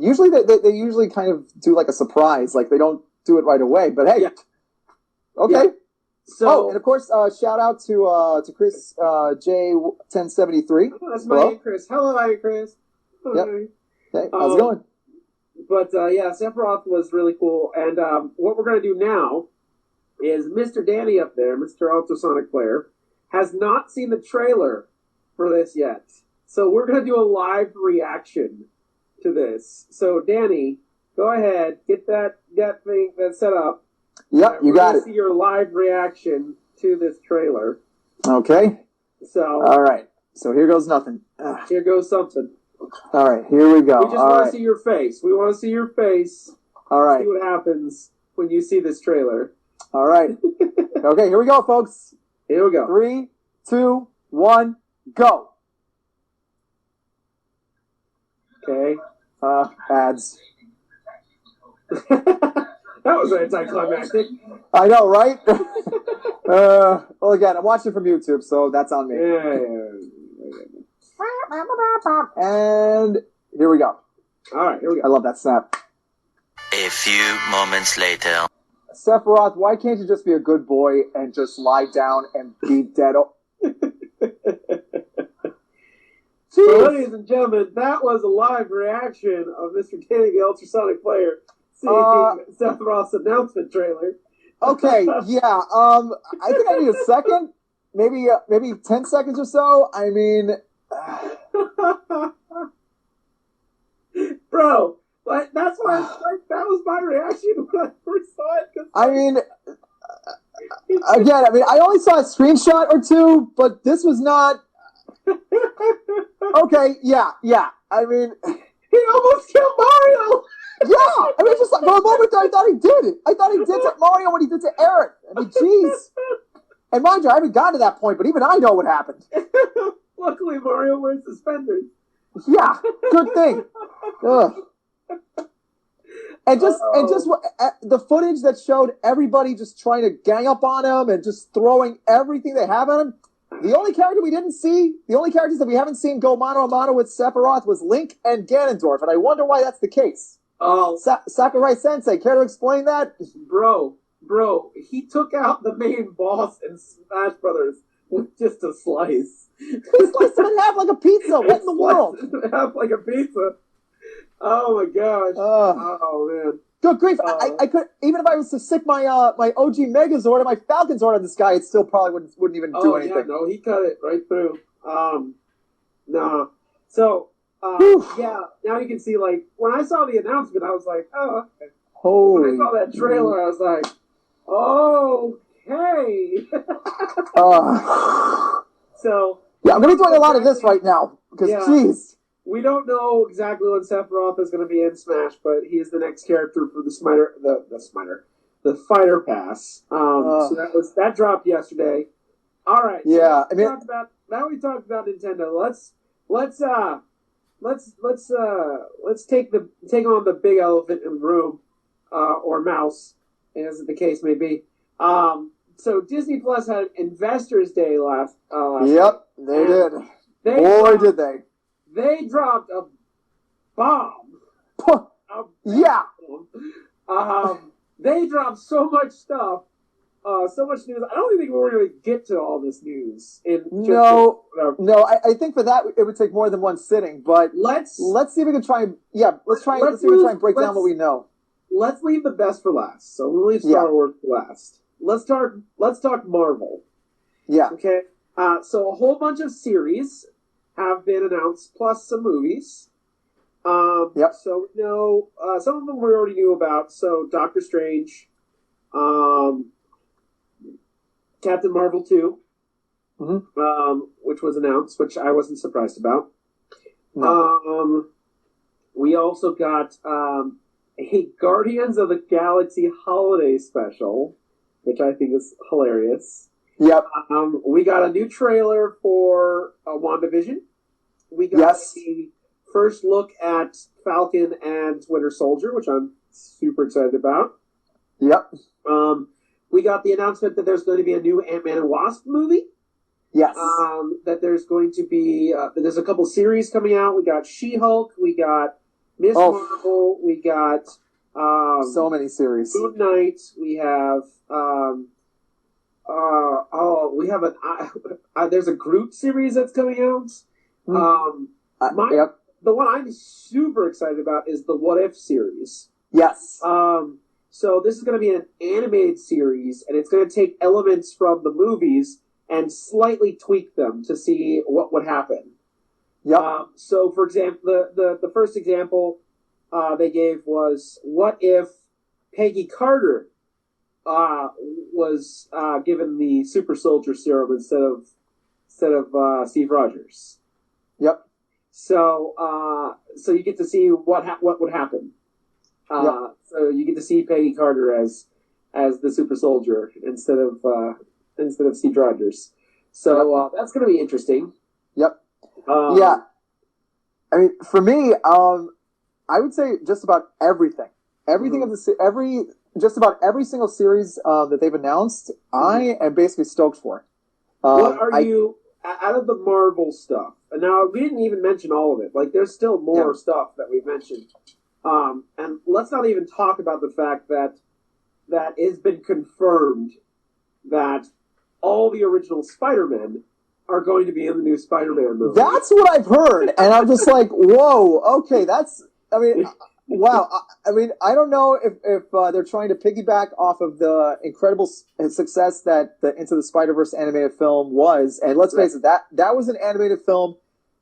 Usually they usually kind of do like a surprise, like they don't do it right away. But hey, okay. Yeah. So, and of course, shout out to Chris J1073. That's my Aunt Chris. Hello, Aunt Chris. Yep. Hey, how's it going? But Sephiroth was really cool. And what we're going to do now is Mr. Danny up there, Mr. Ultrasonic Player, has not seen the trailer for this yet. So we're going to do a live reaction to this. So Danny, go ahead, get that thing that's set up. Yep, you got it. See your live reaction to this trailer. Okay. So. All right. So here goes nothing. Here goes something. All right, here we go. We just want to see your face. We want to see your face. All right. See what happens when you see this trailer. All right. Okay, here we go, folks. Here we go. 3, 2, 1, go. Okay. Ads. That was anticlimactic. I know, right? Well, again, I'm watching from YouTube, so that's on me. Yeah. And here we go. All right, here we go. I love that snap. A few moments later. Sephiroth, why can't you just be a good boy and just lie down and be dead? So, ladies and gentlemen, that was a live reaction of Mr. Danny, the Ultrasonic Player, seeing Sephiroth's announcement trailer. Okay, yeah. I think I need a second, maybe 10 seconds or so. I mean, bro, like that's why that was my reaction when I first saw it. I mean, again, I only saw a screenshot or two, but this was not. Okay, yeah. I mean, he almost killed Mario. Yeah, I mean, just like for a moment there, I thought he did it. I thought he did to Mario what he did to Eric. I mean, jeez. And mind you, I haven't gotten to that point, but even I know what happened. Luckily, Mario wears suspenders. Yeah, good thing. Ugh. And just the footage that showed everybody just trying to gang up on him and just throwing everything they have at him. The only character we didn't see, the only characters that we haven't seen go mano a mano with Sephiroth was Link and Ganondorf, and I wonder why that's the case. Oh, Sakurai Sensei, care to explain that? Bro, he took out the main boss in Smash Brothers with just a slice. He sliced him in half like a pizza. What in the world? Half like a pizza. Oh my gosh. Oh man. Good grief! I could, even if I was to stick my my OG Megazord and my Falcon Zord on this guy, it still probably wouldn't even do anything. Yeah, no, he cut it right through. No. So yeah, now you can see, like, when I saw the announcement, I was like, oh, okay. Holy. When I saw that trailer, I was like, okay. So yeah, I'm gonna be doing a lot of this right now because jeez. We don't know exactly when Sephiroth is going to be in Smash, but he is the next character for the Fighter Pass. So that dropped yesterday. All right. Yeah, so now we talked about Nintendo. Let's take on the big elephant in the room, or mouse, as the case may be. So Disney Plus had Investors Day last. Yep, they did. Did they? They dropped a bomb. Yeah. They dropped so much stuff, so much news. I don't think we're going to get to all this news. No. I think for that it would take more than one sitting. But let's see if we can try and let's see if we can try and break down what we know. Let's leave the best for last. So we'll leave Star Wars for last. Let's talk Marvel. Yeah. Okay. So a whole bunch of series have been announced, plus some movies. Yep. So no, some of them we already knew about. So Doctor Strange, Captain Marvel 2, which was announced, which I wasn't surprised about. No. We also got a Guardians of the Galaxy holiday special, which I think is hilarious. Yep. We got a new trailer for WandaVision. We got a first look at Falcon and Winter Soldier, which I'm super excited about. Yep. We got the announcement that there's going to be a new Ant-Man and Wasp movie. Yes. That there's going to be there's a couple series coming out. We got She-Hulk. We got Miss Marvel. We got so many series. Moon Knight. We have there's a Groot series that's coming out. Yep. The one I'm super excited about is the What If series. Yes. So this is going to be an animated series, and it's going to take elements from the movies and slightly tweak them to see what would happen. Yep. So, for example, the first example they gave was, what if Peggy Carter was given the super soldier serum instead of Steve Rogers? Yep. So you get to see what would happen. Yep. So you get to see Peggy Carter as the super soldier instead of Steve Rogers. So that's going to be interesting. Yep. Yeah. I mean, for me, I would say just about everything. Everything just about every single series that they've announced, I am basically stoked for. What are you out of the Marvel stuff? And now we didn't even mention all of it. Like, there's still more stuff that we've mentioned. And let's not even talk about the fact that it's been confirmed that all the original Spider-Men are going to be in the new Spider-Man movie. That's what I've heard, and I'm just like, whoa, okay, wow. I mean, I don't know if they're trying to piggyback off of the incredible success that the Into the Spider-Verse animated film was, and let's face it, that was an animated film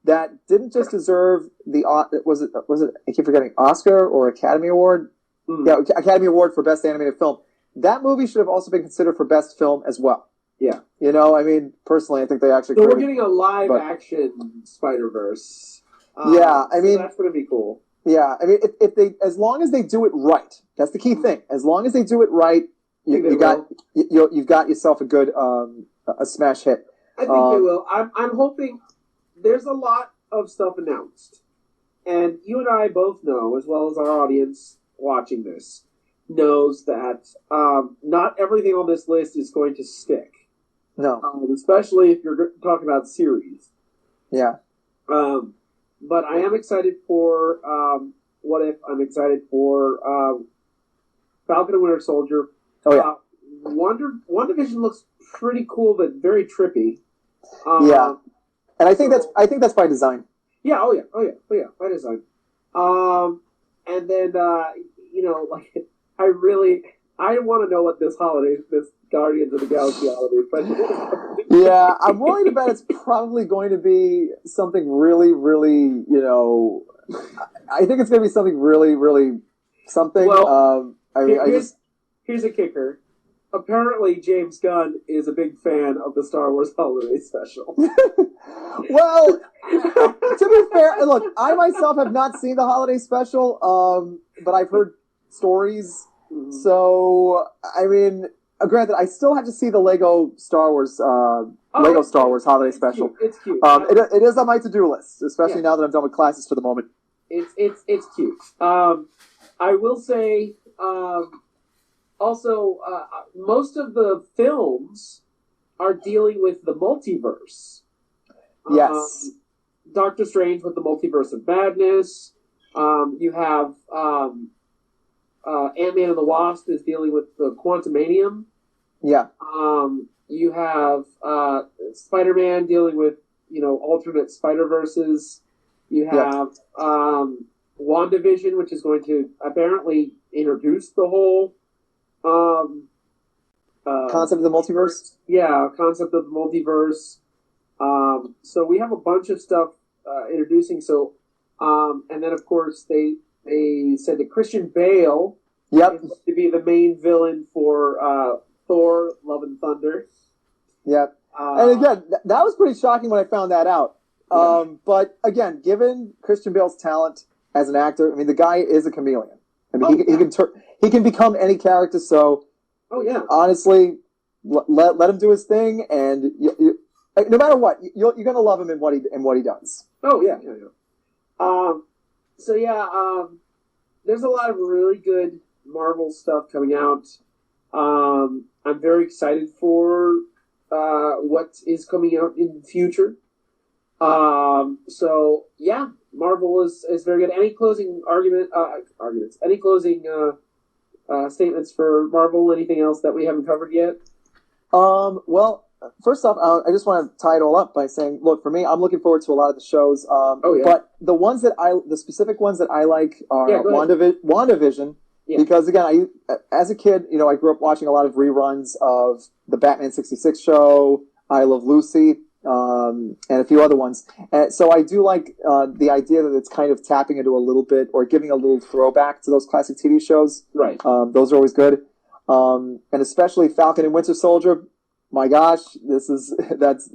that didn't just deserve was it I keep forgetting, Oscar or Academy Award? Yeah, Academy Award for Best Animated Film. That movie should have also been considered for Best Film as well. Yeah. You know, I mean, personally, I think they actually... So we're getting a live-action Spider-Verse. Yeah, I mean... So that's going to be cool. Yeah, I mean, if they, as long as they do it right, that's the key thing. As long as they do it right, you've got yourself a good a smash hit. I think they will. I'm hoping. There's a lot of stuff announced, and you and I both know, as well as our audience watching this, knows that not everything on this list is going to stick. No, especially if you're talking about series. Yeah. But I am excited for What If. I'm excited for Falcon and Winter Soldier. Oh yeah. WandaVision looks pretty cool, but very trippy. Yeah, and I think that's by design. Yeah. Oh yeah. By design. And then I want to know what this Guardians of the Galaxy holiday special. Yeah, I'm willing to bet it's probably going to be something really, really, I think it's going to be something really, really something. Well, here's a kicker. Apparently, James Gunn is a big fan of the Star Wars holiday special. Well, to be fair, look, I myself have not seen the holiday special, but I've heard stories. Mm-hmm. So, I mean... granted, I still have to see the Lego Star Wars Star Wars holiday special. Cute. It's cute. It is on my to-do list, especially now that I'm done with classes for the moment. It's cute. I will say, also, most of the films are dealing with the multiverse. Yes. Doctor Strange with the Multiverse of Madness. You have Ant-Man and the Wasp is dealing with the Quantumanium. Yeah. You have Spider-Man dealing with, alternate Spider-Verses. You have WandaVision, which is going to apparently introduce the whole concept of the multiverse? Yeah, concept of the multiverse. So we have a bunch of stuff introducing. So, and then, of course, they said that Christian Bale is going to be the main villain for Thor: Love and Thunder. Yep. And again, that was pretty shocking when I found that out. But again, given Christian Bale's talent as an actor, I mean, the guy is a chameleon. I mean, he can become any character. So, honestly, let him do his thing, and no matter what, you're going to love him in what he does. Oh yeah. So there's a lot of really good Marvel stuff coming out. I'm very excited for what is coming out in the future. So yeah, Marvel is very good. Any closing arguments? Any closing statements for Marvel? Anything else that we haven't covered yet? Well, first off, I just want to tie it all up by saying, look, for me, I'm looking forward to a lot of the shows. But the specific ones that I like are WandaVision. Yeah. Because again, as a kid, I grew up watching a lot of reruns of the Batman '66 show, I Love Lucy, and a few other ones. And so I do like the idea that it's kind of tapping into a little bit or giving a little throwback to those classic TV shows. Right. Those are always good. And especially Falcon and Winter Soldier. My gosh, that's again that's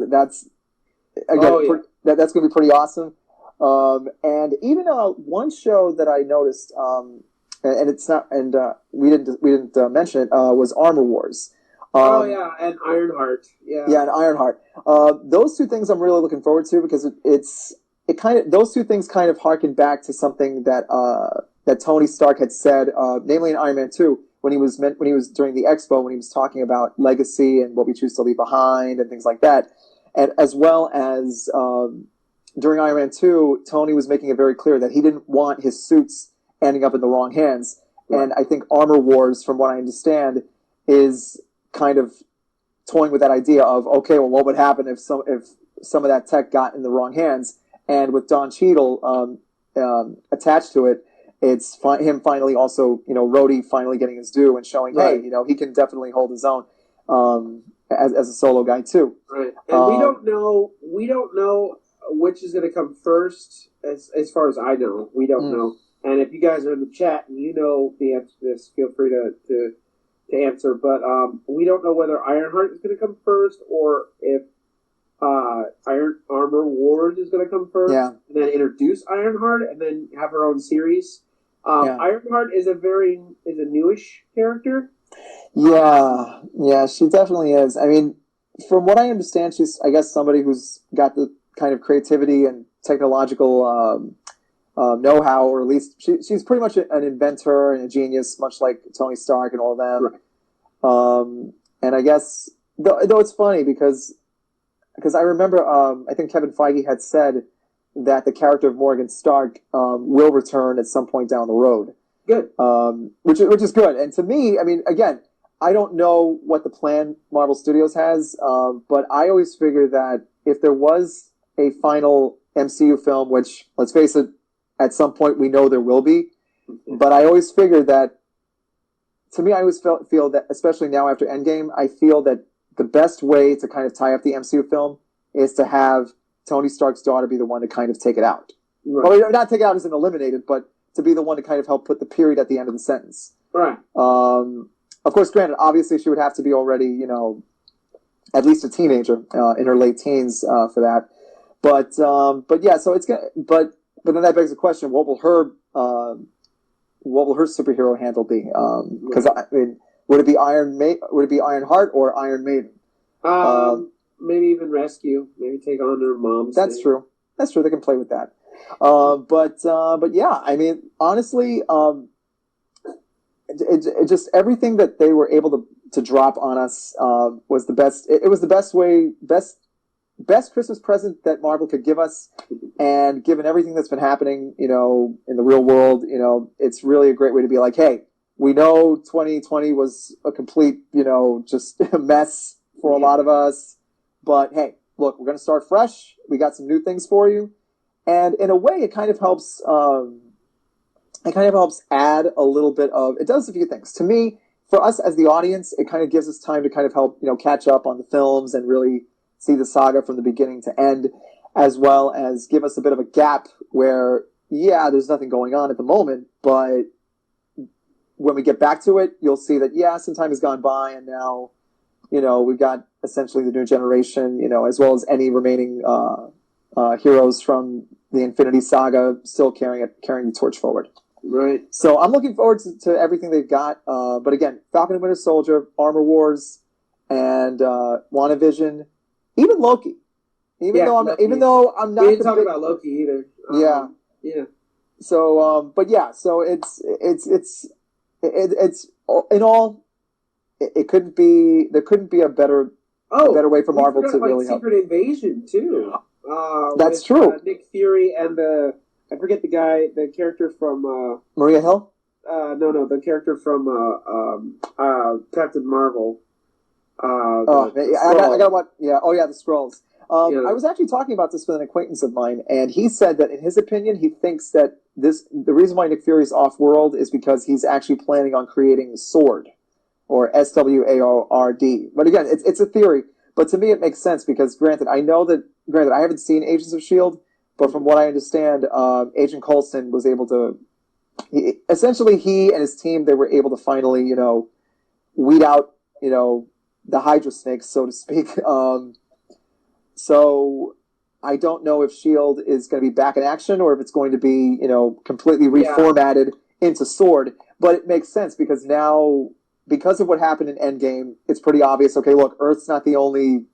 going to be pretty awesome. And even one show that I noticed. And it's not, and we didn't mention it. Was Armor Wars? And Ironheart. Yeah, and Ironheart. Those two things I'm really looking forward to because those two things kind of harken back to something that Tony Stark had said, namely in Iron Man 2, when he was during the expo when he was talking about legacy and what we choose to leave behind and things like that, and as well as during Iron Man 2, Tony was making it very clear that he didn't want his suits ending up in the wrong hands. Right. And I think Armor Wars, from what I understand, is kind of toying with that idea of, okay, well, what would happen if some of that tech got in the wrong hands? And with Don Cheadle attached to it, it's him finally also, Rhodey finally getting his due and showing, right. Hey, he can definitely hold his own as a solo guy too. Right. And we don't know which is going to come first. As far as I know, we don't know. And if you guys are in the chat and you know the answer to this, feel free to answer. But we don't know whether Ironheart is going to come first or if Armor Wars is going to come first. Yeah. And then introduce Ironheart and then have her own series. Ironheart is a newish character. Yeah, she definitely is. I mean, from what I understand, she's, I guess, somebody who's got the kind of creativity and technological know-how, or at least she's pretty much an inventor and a genius, much like Tony Stark and all of them. Right. And I guess, though it's funny because I remember, I think Kevin Feige had said that the character of Morgan Stark will return at some point down the road. Good. Which is good. And to me, I mean, again, I don't know what the plan Marvel Studios has, but I always figure that if there was a final MCU film, which, let's face it, at some point we know there will be, but I always figure that, to me, I always feel that, especially now after Endgame, I feel that the best way to kind of tie up the MCU film is to have Tony Stark's daughter be the one to kind of take it out. Right. Well, not take it out as in eliminate it, but to be the one to kind of help put the period at the end of the sentence. Right. Of course, granted, obviously she would have to be already, at least a teenager in her late teens for that. But yeah, so it's gonna. But then that begs the question: what will her superhero handle be? Because I mean, would it be Ironheart or Iron Maiden? Maybe even Rescue. Maybe take on their moms. That's true. That's true. They can play with that. But yeah, I mean, honestly, it just everything that they were able to drop on us was the best. It was the best Christmas present that Marvel could give us, and given everything that's been happening, in the real world, it's really a great way to be like, hey, we know 2020 was a complete, just a mess for a lot of us, but hey, look, we're going to start fresh. We got some new things for you. And in a way, it kind of helps. Add a little bit of. It does a few things to me. For us as the audience, it kind of gives us time to kind of help catch up on the films and really see the saga from the beginning to end, as well as give us a bit of a gap where there's nothing going on at the moment, but when we get back to it, you'll see that some time has gone by, and now we've got essentially the new generation, as well as any remaining heroes from the Infinity Saga still carrying the torch forward. Right. So I'm looking forward to everything they've got. But again, Falcon and Winter Soldier, Armor Wars, and WandaVision, even Loki. Even though I'm not. We didn't talk about Loki either. Yeah. So, but yeah, so it's in all, it couldn't be. There couldn't be a better way for Marvel to really help. Secret Invasion too. That's with, true. Nick Fury and I forget the character from Maria Hill. No, the character from Captain Marvel. I got what? Yeah. Oh, yeah. The Skrulls. Yeah. I was actually talking about this with an acquaintance of mine, and he said that in his opinion, he thinks that the reason why Nick Fury's off-world is because he's actually planning on creating SWORD, or SWARD. But again, it's a theory. But to me, it makes sense because, granted, I haven't seen Agents of S.H.I.E.L.D., but from what I understand, Agent Coulson was able to. He and his team, they were able to finally, weed out, the Hydra snakes, so to speak. So I don't know if S.H.I.E.L.D. is going to be back in action or if it's going to be, completely reformatted into SWORD. But it makes sense because now, because of what happened in Endgame, it's pretty obvious. Okay, look, Earth's not the only,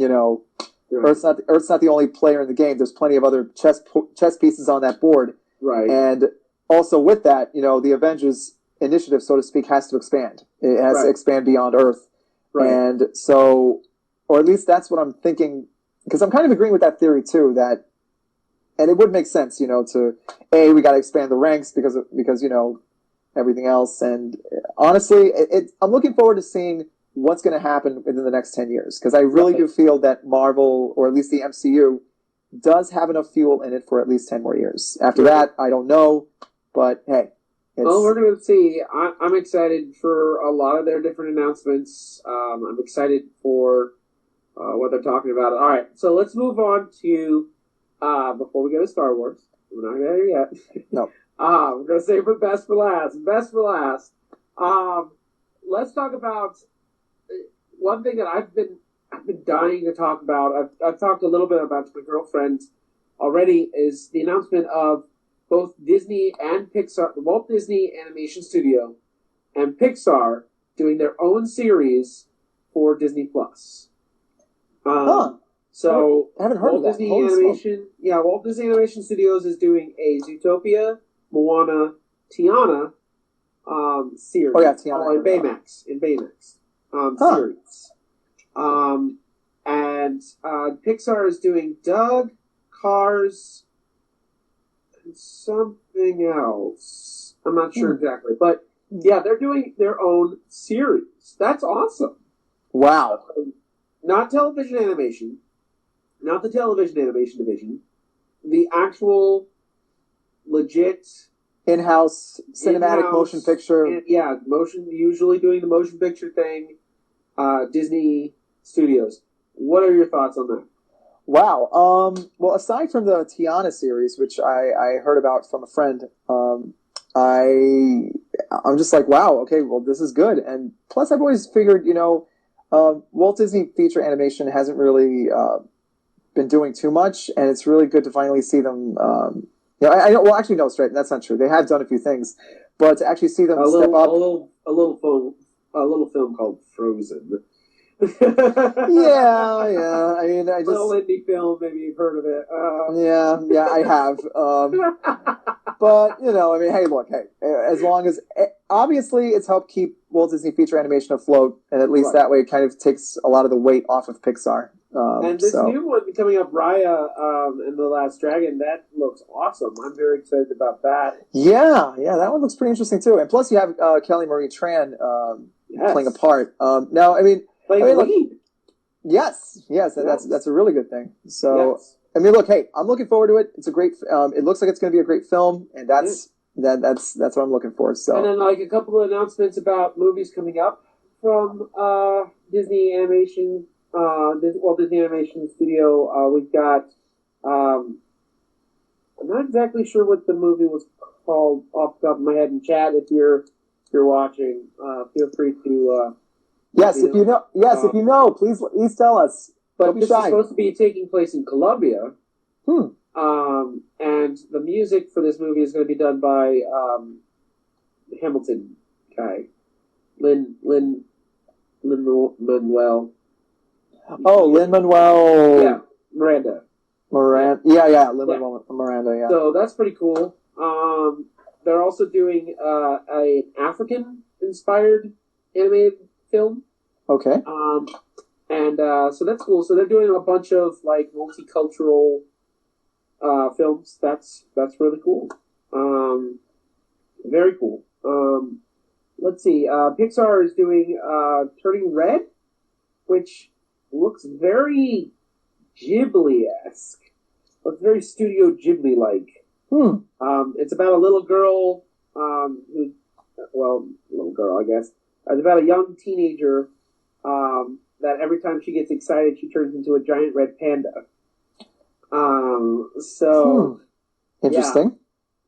Earth's not the only player in the game. There's plenty of other chess pieces on that board. Right. And also with that, the Avengers initiative, so to speak, has to expand. It has to expand beyond Earth. Right. And so, or at least that's what I'm thinking, because I'm kind of agreeing with that theory too, and it would make sense, we got to expand the ranks because everything else. And honestly, I'm looking forward to seeing what's going to happen within the next 10 years, because I really do feel that Marvel, or at least the MCU, does have enough fuel in it for at least 10 more years. After that, I don't know, but hey. Well, we're going to see. I'm excited for a lot of their different announcements. I'm excited for what they're talking about. All right, so let's move on to, before we go to Star Wars, we're not there yet. No. We're going to save the best for last. Best for last. Let's talk about one thing that I've been dying to talk about. I've talked a little bit about to my girlfriend already, is the announcement of both Disney and Pixar, the Walt Disney Animation Studio and Pixar doing their own series for Disney Plus. So I haven't heard Walt of that. Disney Animation, Walt Disney Animation Studios is doing a Zootopia, Moana, Tiana series. Oh yeah, Tiana. In Baymax. Series. And Pixar is doing Doug, Cars, and something else. I'm not sure exactly, but yeah, they're doing their own series. That's awesome. Wow. Not television animation, not the television animation division, the actual legit in-house cinematic motion picture. Usually doing the motion picture thing. Disney Studios. What are your thoughts on that? Wow. Well, aside from the Tiana series, which I heard about from a friend, I'm just like, wow, okay, well, this is good. And plus, I've always figured, Walt Disney feature animation hasn't really been doing too much, and it's really good to finally see them. I don't. Well, actually, no, straight. That's not true. They have done a few things, but to actually see them step up. A little film called Frozen. yeah. I mean, I just little indie film. Maybe you've heard of it. Yeah, I have. But I mean, hey, look, as long as obviously it's helped keep Walt Disney feature animation afloat, and at least that way it kind of takes a lot of the weight off of Pixar. And this new one coming up, Raya and the Last Dragon, that looks awesome. I'm very excited about that. Yeah, that one looks pretty interesting too. And plus, you have Kelly Marie Tran playing a part. Now, I mean, lead. Yes, that's a really good thing. So, yes. I mean, look, hey, I'm looking forward to it. It's a great. It looks like it's going to be a great film, and that's what I'm looking for. So, and then a couple of announcements about movies coming up from Disney Animation. Disney Animation Studio. We've got. I'm not exactly sure what the movie was called off the top of my head. In chat, if you're watching, feel free to. Yes, if you know, please tell us. But this is supposed to be taking place in Colombia. And the music for this movie is going to be done by Hamilton guy, Lin-Manuel. Oh, Lin-Manuel. Yeah, Miranda. Lin-Manuel Miranda. Yeah. So that's pretty cool. They're also doing an African-inspired animated film. Okay. And so that's cool. So they're doing a bunch of like multicultural films. That's really cool. Very cool. Let's see. Pixar is doing Turning Red, which looks very Ghibli-esque. Looks very Studio Ghibli-like. It's about a little girl, little girl, I guess. It's about a young teenager that every time she gets excited, she turns into a giant red panda. Interesting. Yeah.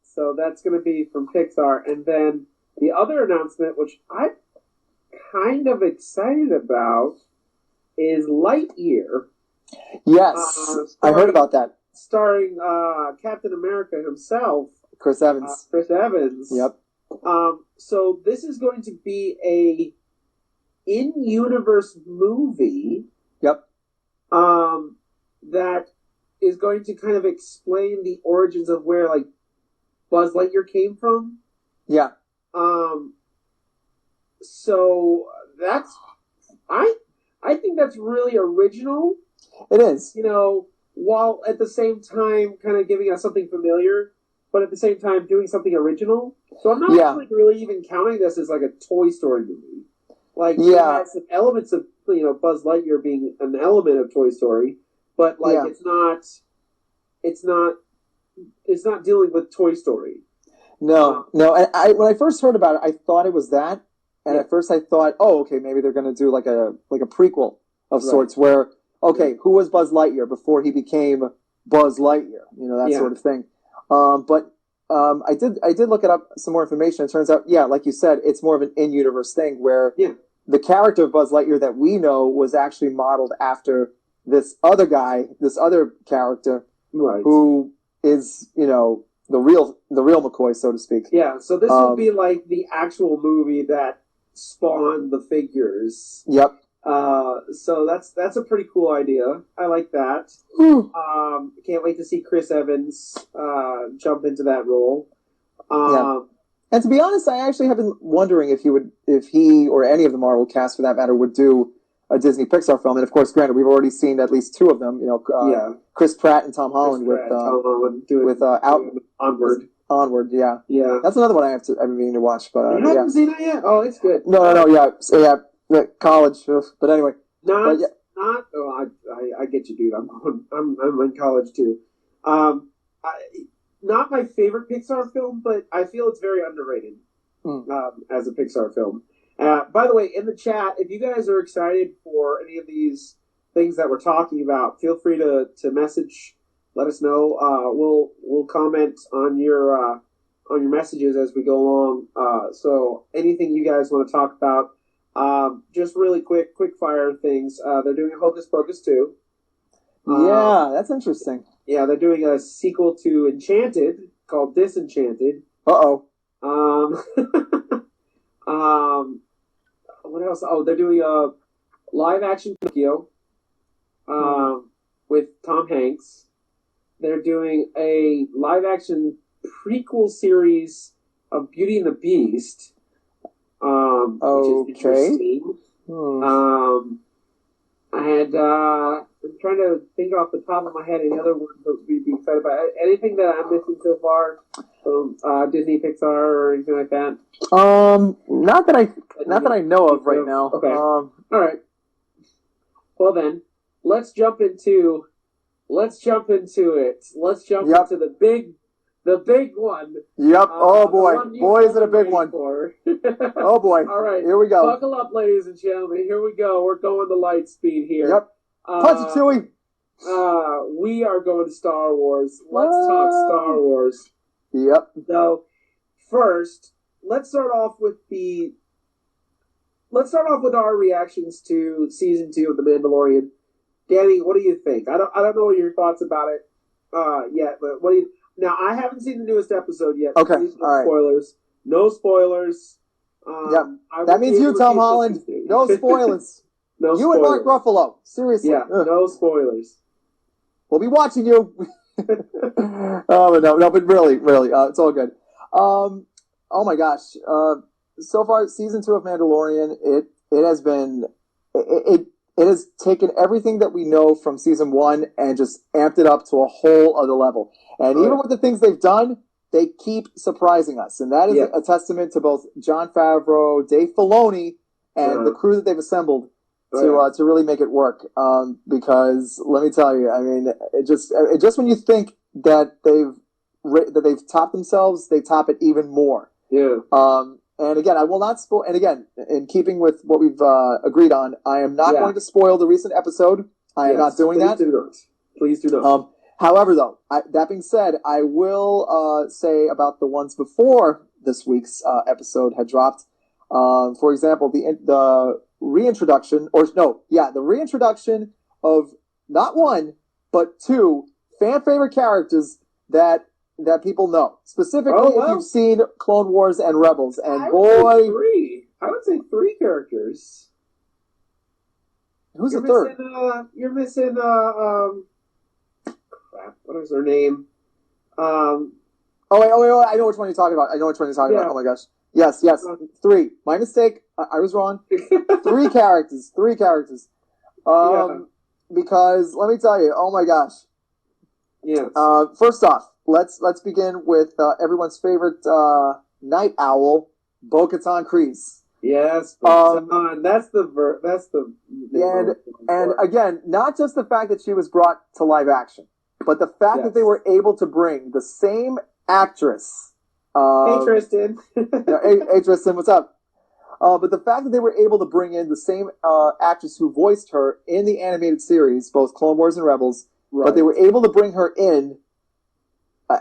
So that's going to be from Pixar. And then the other announcement, which I'm kind of excited about, is Lightyear. Yes, I heard about that. Starring Captain America himself. Chris Evans. Yep. So this is going to be a in-universe movie. Yep. That is going to kind of explain the origins of where like Buzz Lightyear came from. Yeah. So that's I think that's really original. It is. You know, while at the same time kind of giving us something familiar, but at the same time doing something original. So I'm not really even counting this as like a Toy Story movie. Like, it has some elements of, you know, Buzz Lightyear being an element of Toy Story, but like it's not dealing with Toy Story. No. And when I first heard about it, I thought it was that, and at first I thought, oh, okay, maybe they're going to do like a prequel of sorts, where who was Buzz Lightyear before he became Buzz Lightyear? You know, that sort of thing. But I did look it up some more information. It turns out, like you said, it's more of an in-universe thing where the character of Buzz Lightyear that we know was actually modeled after this other character, who is, you know, the real McCoy, so to speak. Yeah, so this will be like the actual movie that spawned the figures. Yep. So that's a pretty cool idea. I like that. Can't wait to see Chris Evans jump into that role. And to be honest, I actually have been wondering if he or any of the Marvel cast, for that matter, would do a Disney Pixar film. And of course, granted, we've already seen at least two of them. You know, Chris Pratt and Tom Holland Onward. Onward, yeah. That's another one I've been meaning to watch. But you haven't seen it yet? Oh, it's good. No, college. But anyway, I get you, dude. I'm in college too. Not my favorite Pixar film, but I feel it's very underrated as a Pixar film. By the way, in the chat, if you guys are excited for any of these things that we're talking about, feel free to message. Let us know. We'll comment on your messages as we go along. So anything you guys want to talk about, just really quick fire things. They're doing a Hocus Pocus 2. That's interesting. Yeah, they're doing a sequel to Enchanted called Disenchanted. What else? Oh, they're doing a live action Pinocchio with Tom Hanks. They're doing a live action prequel series of Beauty and the Beast, which is interesting. And I'm trying to think off the top of my head any other ones that we'd be excited about. Anything that I'm missing so far from Disney, Pixar, or anything like that? Not that I know of right now. Okay. All right. Well then, let's jump into it. Let's jump into the big one. Yep. Oh boy. Boy, is it a big one. Oh boy. All right. Here we go. Buckle up, ladies and gentlemen. Here we go. We're going to light speed here. Yep. Punch it, Chewie. We are going to Star Wars. Let's talk Star Wars. Yep. So, first, let's start off with our reactions to season 2 of The Mandalorian. Danny, what do you think? I don't know your thoughts about it yet, but what do you? Now, I haven't seen the newest episode yet. Okay. Please, no spoilers. No spoilers. Yep. That means you, Tom Holland. No spoilers. No you spoilers. And Mark Ruffalo. Seriously. Yeah. No spoilers. We'll be watching you. But really, it's all good. Oh my gosh. So far, season 2 of Mandalorian, it has been. it has taken everything that we know from season 1 and just amped it up to a whole other level. And even with the things they've done, they keep surprising us. And that is a testament to both Jon Favreau, Dave Filoni, and the crew that they've assembled to really make it work. Because let me tell you, I mean, it just when you think that they've topped themselves, they top it even more. Yeah. And again, I will not spoil. And again, in keeping with what we've agreed on, I am not going to spoil the recent episode. I am not doing that. Please do not. However, though, that being said, I will say about the ones before this week's episode had dropped. For example, the reintroduction of not one but 2 fan favorite characters that people know. Specifically, if you've seen Clone Wars and Rebels, and I would say 3 characters. Who's the third? You're missing. Crap. What is her name? Oh wait! I know which one you're talking about. Oh my gosh! Yes. 3. My mistake. I was wrong. 3 characters. Because let me tell you. Oh my gosh. Yes. First off, let's begin with everyone's favorite night owl, Bo-Katan Kryze. Yes, that's the and again, not just the fact that she was brought to live action, but the fact that they were able to bring the same actress. Hey Tristan. Hey Tristan, what's up? But the fact that they were able to bring in the same actress who voiced her in the animated series, both Clone Wars and Rebels, but they were able to bring her in,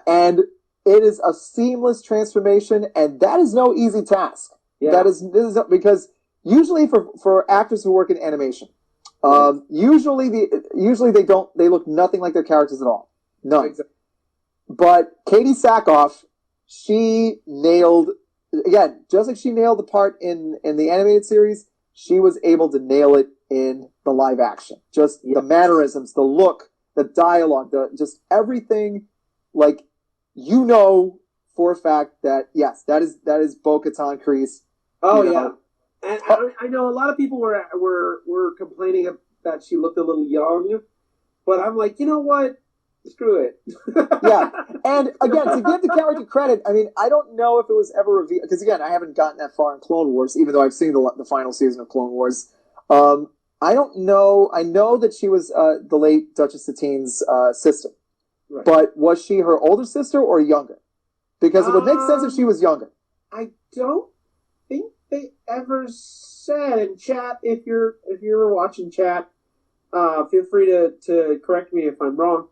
and it is a seamless transformation, and that is no easy task. Yeah. This is because usually for actors who work in animation, usually they look nothing like their characters at all. None. Exactly. But Katie Sackhoff, she nailed, again, just like she nailed the part in the animated series, she was able to nail it in the live action. Just the mannerisms, the look, the dialogue, just everything, like, for a fact that yes, that is Bo-Katan Kryze. Oh yeah, and I know a lot of people were complaining that she looked a little young, but I'm like, you know what? Screw it. Yeah, and again, to give the character credit, I mean, I don't know if it was ever revealed, because again, I haven't gotten that far in Clone Wars, even though I've seen the final season of Clone Wars. I don't know. I know that she was the late Duchess Satine's sister, but was she her older sister or younger? Because it would make sense if she was younger. I don't think they ever said in chat. If you're watching chat, feel free to correct me if I'm wrong.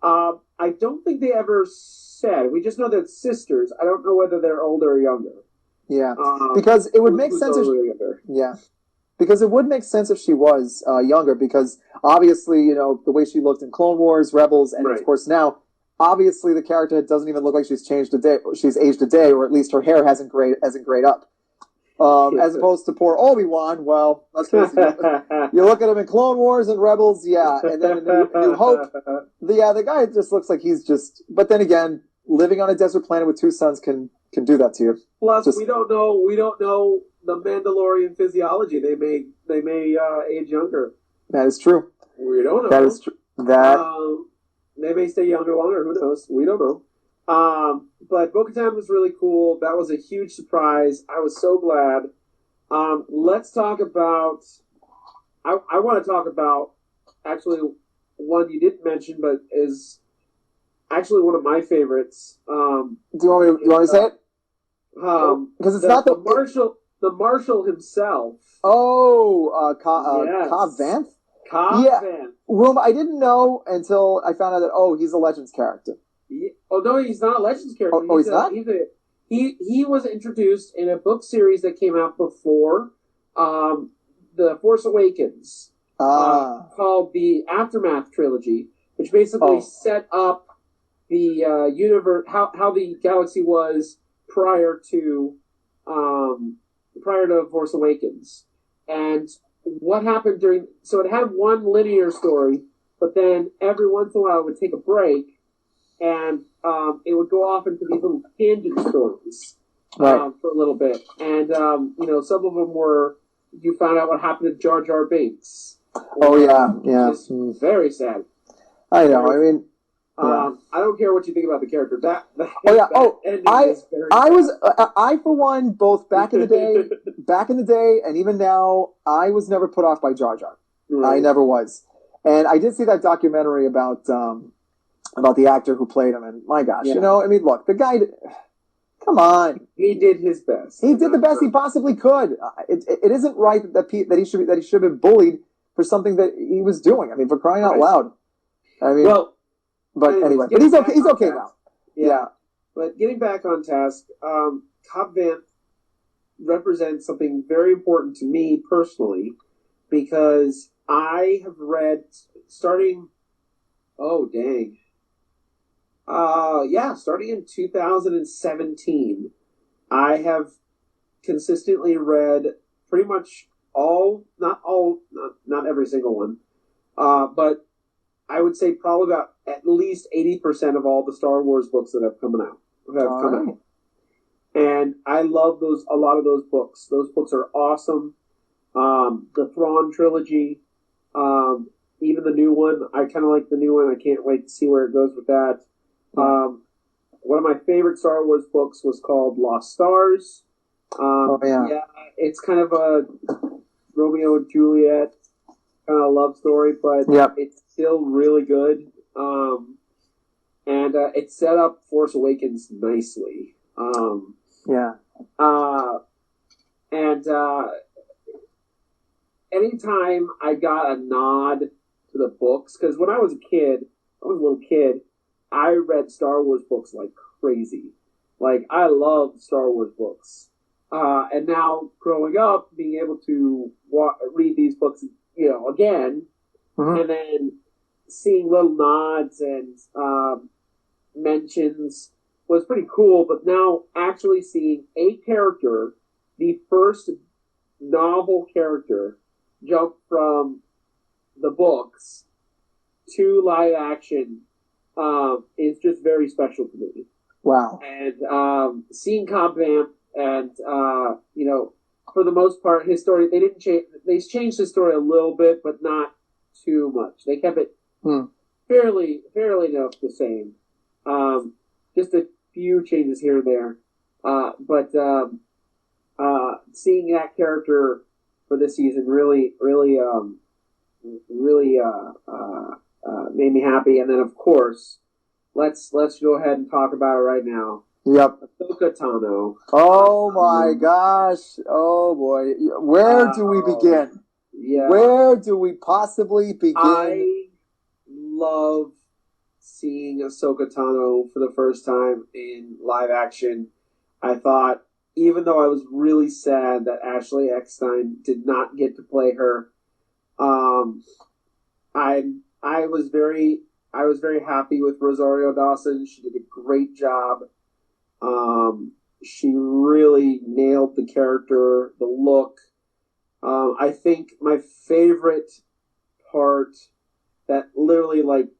I don't think they ever said. We just know they're sisters. I don't know whether they're older or younger. Yeah, because it would make sense because it would make sense if she was younger. Because obviously, the way she looked in Clone Wars, Rebels, and of course now, obviously the character doesn't even look like she's changed a day. She's aged a day, or at least her hair hasn't grayed up. As opposed to poor Obi-Wan, well, let's face it. You look at him in Clone Wars and Rebels, and then in New Hope, the guy just looks like he's just. But then again, living on a desert planet with 2 sons can do that to you. Plus, we don't know the Mandalorian physiology. They may age younger. That is true. We don't know. That is true. They may stay younger longer. Who knows? We don't know. But Bo-Katan was really cool. That was a huge surprise. I was so glad. Let's talk about... I want to talk about, actually, one you didn't mention, but is actually one of my favorites. Do you want me to say it? Because it's not the Marshal himself. Oh, Cobb Vanth? Cobb Vanth. Well, I didn't know until I found out that, he's a Legends character. Oh no, he's not a Legends character. He's not? He was introduced in a book series that came out before The Force Awakens, called the Aftermath Trilogy, which basically set up the universe, how the galaxy was prior to Force Awakens, and what happened during. So it had one linear story, but then every once in a while it would take a break. And it would go off into these little tangent stories for a little bit. And, some of them were, you found out what happened to Jar Jar Binks. Oh yeah. It's very sad. I know. I mean, I don't care what you think about the character. I for one, both back in the day, and even now, I was never put off by Jar Jar. Right. I never was, and I did see that documentary about the actor who played him, and my gosh, Yeah. I mean, look, the guy. Come on, he did his best. He did the best he possibly could. It isn't right that he should have been bullied for something that he was doing. I mean, for crying out loud. I mean, but anyway, but he's okay. He's okay now. Yeah. But getting back on task, Cobb Vanth represents something very important to me personally, because I have read starting in 2017, I have consistently read pretty much not every single one, but I would say probably about at least 80% of all the Star Wars books that have come out. And I love a lot of those books. Those books are awesome. The Thrawn trilogy, even the new one, I kind of like the new one. I can't wait to see where it goes with that. One of my favorite Star Wars books was called Lost Stars. It's kind of a Romeo and Juliet kind of love story, but it's still really good. And it set up Force Awakens nicely. Anytime I got a nod to the books, because when I was a little kid, I read Star Wars books like crazy. Like, I love Star Wars books. And now, growing up, being able to read these books, again, and then seeing little nods and mentions was pretty cool. But now, actually seeing a character, the first novel character, jump from the books to live action is just very special to me. Wow. And seeing Cobb Vanth and, for the most part, his story, they changed his story a little bit, but not too much. They kept it fairly enough the same. Just a few changes here and there. But seeing that character for this season really made me happy. And then, of course, let's go ahead and talk about it right now. Yep. Ahsoka Tano. Oh my gosh. Oh boy. Where do we begin? Yeah. Where do we possibly begin? I love seeing Ahsoka Tano for the first time in live action. I thought, even though I was really sad that Ashley Eckstein did not get to play her, I was very happy with Rosario Dawson. She did a great job. She really nailed the character, the look. I think my favorite part that literally, like,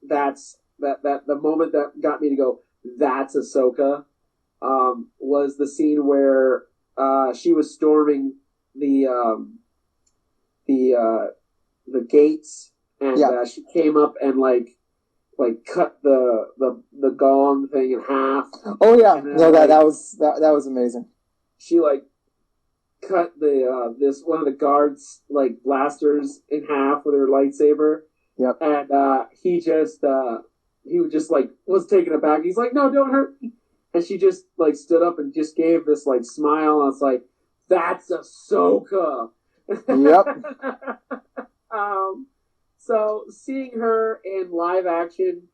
that's the moment that got me to go, that's Ahsoka, was the scene where she was storming the gates, and she came up and like cut the gong thing in half. Oh yeah, no, that was amazing. She cut this one of the guards blasters in half with her lightsaber. Yep. And he was taken aback. He's like, "No, don't hurt me." And she just stood up and just gave this smile. And I was like, "That's Ahsoka." Yep. So seeing her in live action,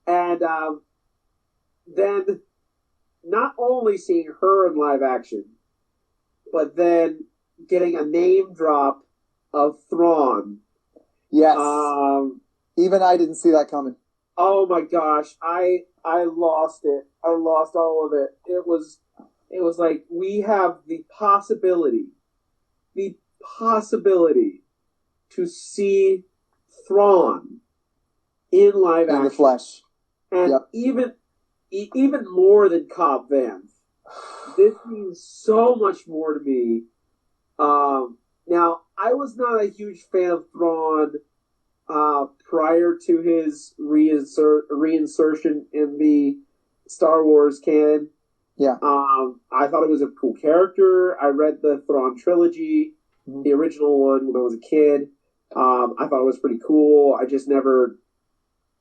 and then not only seeing her in live action, but then getting a name drop of Thrawn. Yes. Even I didn't see that coming. Oh my gosh, I lost it. I lost all of it. It was like, we have the possibility to see Thrawn in live action. In the flesh. And even more than Cobb Vanth. This means so much more to me Now, I was not a huge fan of Thrawn prior to his reinsertion in the Star Wars canon. Yeah. I thought it was a cool character. I read the Thrawn trilogy, the original one, when I was a kid. I thought it was pretty cool. I just never,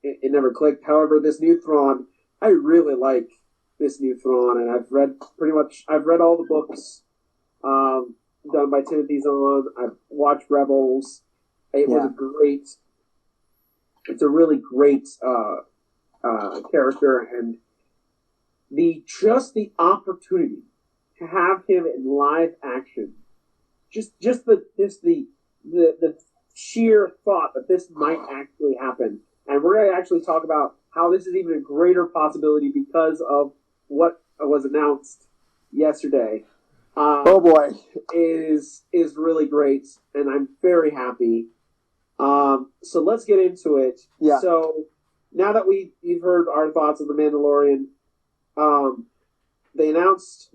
it never clicked. However, this new Thrawn, I really like this new Thrawn, and I've read all the books done by Timothy Zahn. I've watched Rebels. It's a really great character, and the opportunity to have him in live action, just the sheer thought that this might actually happen, and we're going to actually talk about how this is even a greater possibility because of what was announced yesterday. Oh boy, is really great, and I'm very happy. So let's get into it. Yeah. So now that you've heard our thoughts on The Mandalorian,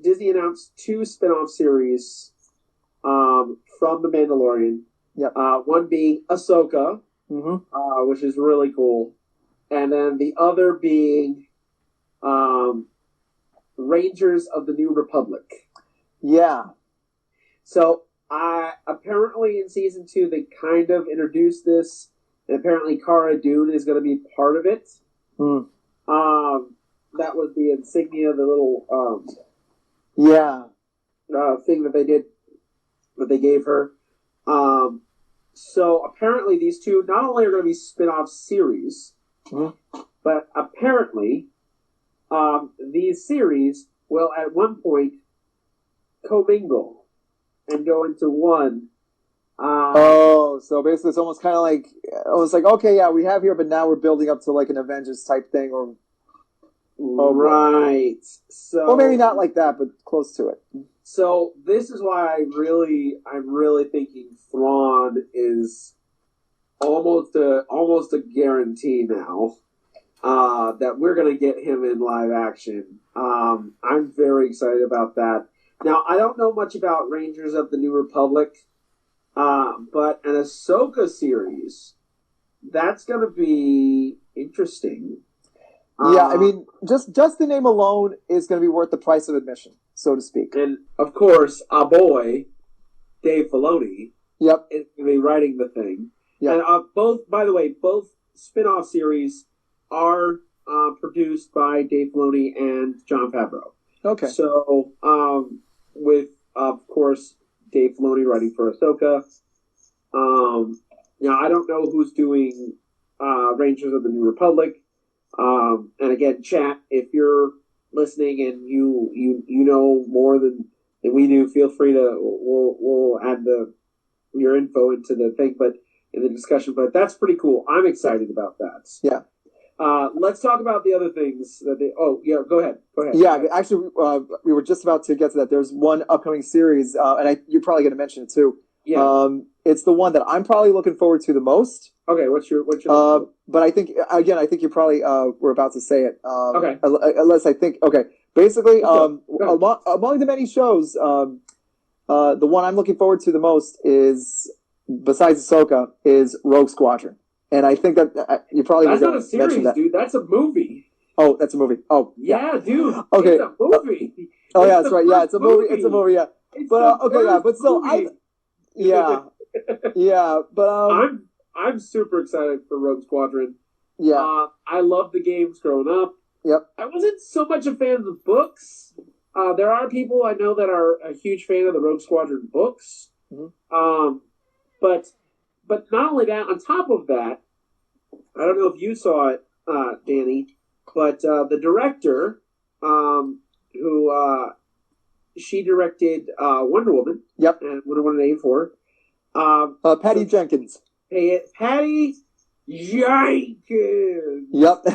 Disney announced 2 spin-off series from The Mandalorian. Yep. One being Ahsoka, which is really cool, and then the other being Rangers of the New Republic. Yeah. So apparently in season 2 they kind of introduced this, and apparently Cara Dune is going to be part of it. That was the insignia, the little thing that they gave her. So apparently these 2 not only are going to be spin-off series, but apparently these series will at one point commingle and go into one. So basically it's almost kind of like, okay, yeah, we have here, but now we're building up to like an Avengers type thing, or right. So, or maybe not like that, but close to it. So this is why I'm really thinking Thrawn is almost a guarantee now that we're going to get him in live action. I'm very excited about that. Now, I don't know much about Rangers of the New Republic, but an Ahsoka series, that's going to be interesting. Yeah, I mean, just the name alone is going to be worth the price of admission, so to speak. And, of course, our boy, Dave Filoni, Yep. is going to be writing the thing. Yep. And both spin-off series are produced by Dave Filoni and Jon Favreau. Okay. So, with, of course, Dave Filoni writing for Ahsoka. Now, I don't know who's doing Rangers of the New Republic. And again, chat, if you're listening and you know more than we do, feel free to, we'll add your info into the thing, but in the discussion, but that's pretty cool. I'm excited about that. Yeah. Let's talk about the other things that go ahead. Yeah, actually, we were just about to get to that. There's one upcoming series, and you're probably going to mention it too. Yeah. It's the one that I'm probably looking forward to the most. Okay, what's your but I think you probably were about to say it. Okay. Unless I think, okay. Basically, Go ahead. among the many shows, the one I'm looking forward to the most is, besides Ahsoka, is Rogue Squadron. And I think that you probably that's were not a going to mention series, that. dude. That's a movie. Oh, that's a movie. Oh, yeah, dude. Okay. It's a movie. Oh, yeah, that's right. Yeah, it's a movie. It's a movie. Yeah, but okay, yeah, but still, but I'm super excited for Rogue Squadron. Yeah, I loved the games growing up. Yep. I wasn't so much a fan of the books. There are people I know that are a huge fan of the Rogue Squadron books. But not only that, on top of that, I don't know if you saw it, Danny, but the director, who she directed Wonder Woman. Yep. And Wonder Woman 84. Patty Jenkins. Patty Jenkins. Yep.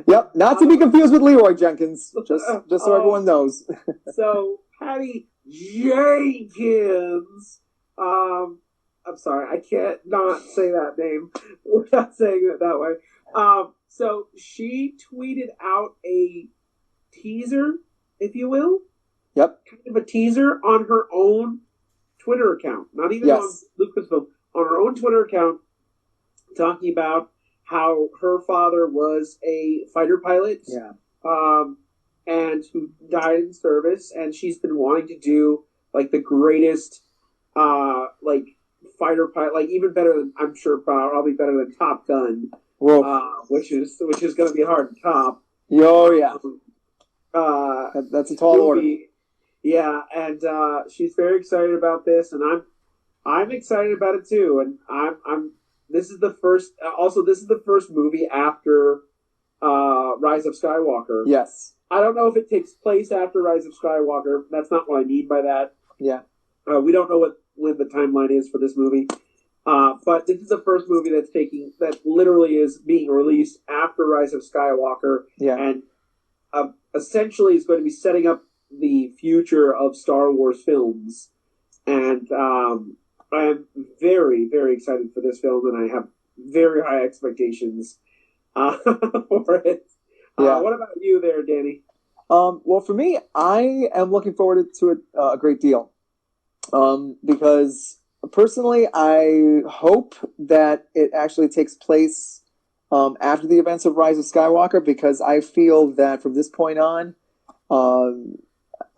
Yep. Not to be confused with Leroy Jenkins. Just so everyone knows. So Patty Jenkins. I'm sorry, I can't not say that name without saying it that way. So she tweeted out a teaser, if you will. Yep. Kind of a teaser on her own Twitter account, not even Yes. on Lucasfilm, on her own Twitter account, talking about how her father was a fighter pilot, and who died in service, and she's been wanting to do like the greatest, like fighter pilot, like even better than, I'm sure probably better than Top Gun, which is going to be hard to top. Oh yeah, that's a tall order. Yeah, and she's very excited about this, and I'm excited about it too. And I'm this is the first. Also, this is the first movie after Rise of Skywalker. Yes. I don't know if it takes place after Rise of Skywalker. That's not what I mean by that. Yeah. We don't know when the timeline is for this movie. But this is the first movie that literally is being released after Rise of Skywalker. Yeah. And essentially is going to be setting up the future of Star Wars films. And I'm very, very excited for this film, and I have very high expectations for it. Yeah. What about you there, Danny? Well, for me, I am looking forward to it a great deal. Because personally, I hope that it actually takes place after the events of Rise of Skywalker, because I feel that from this point on,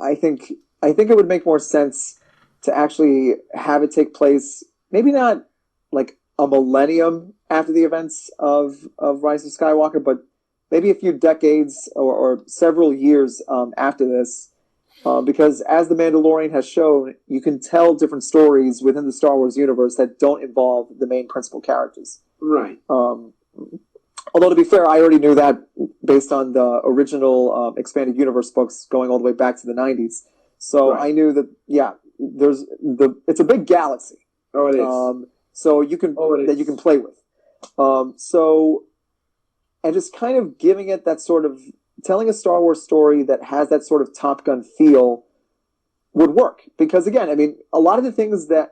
I think it would make more sense to actually have it take place, maybe not like a millennium after the events of Rise of Skywalker, but maybe a few decades or several years after this. Because as The Mandalorian has shown, you can tell different stories within the Star Wars universe that don't involve the main principal characters. Right. Although, to be fair, I already knew that based on the original Expanded Universe books going all the way back to the 90s. So right. I knew that, it's a big galaxy. Oh, it is. So you can you can play with. And just kind of giving it that sort of, telling a Star Wars story that has that sort of Top Gun feel would work. Because again, I mean, a lot of the things that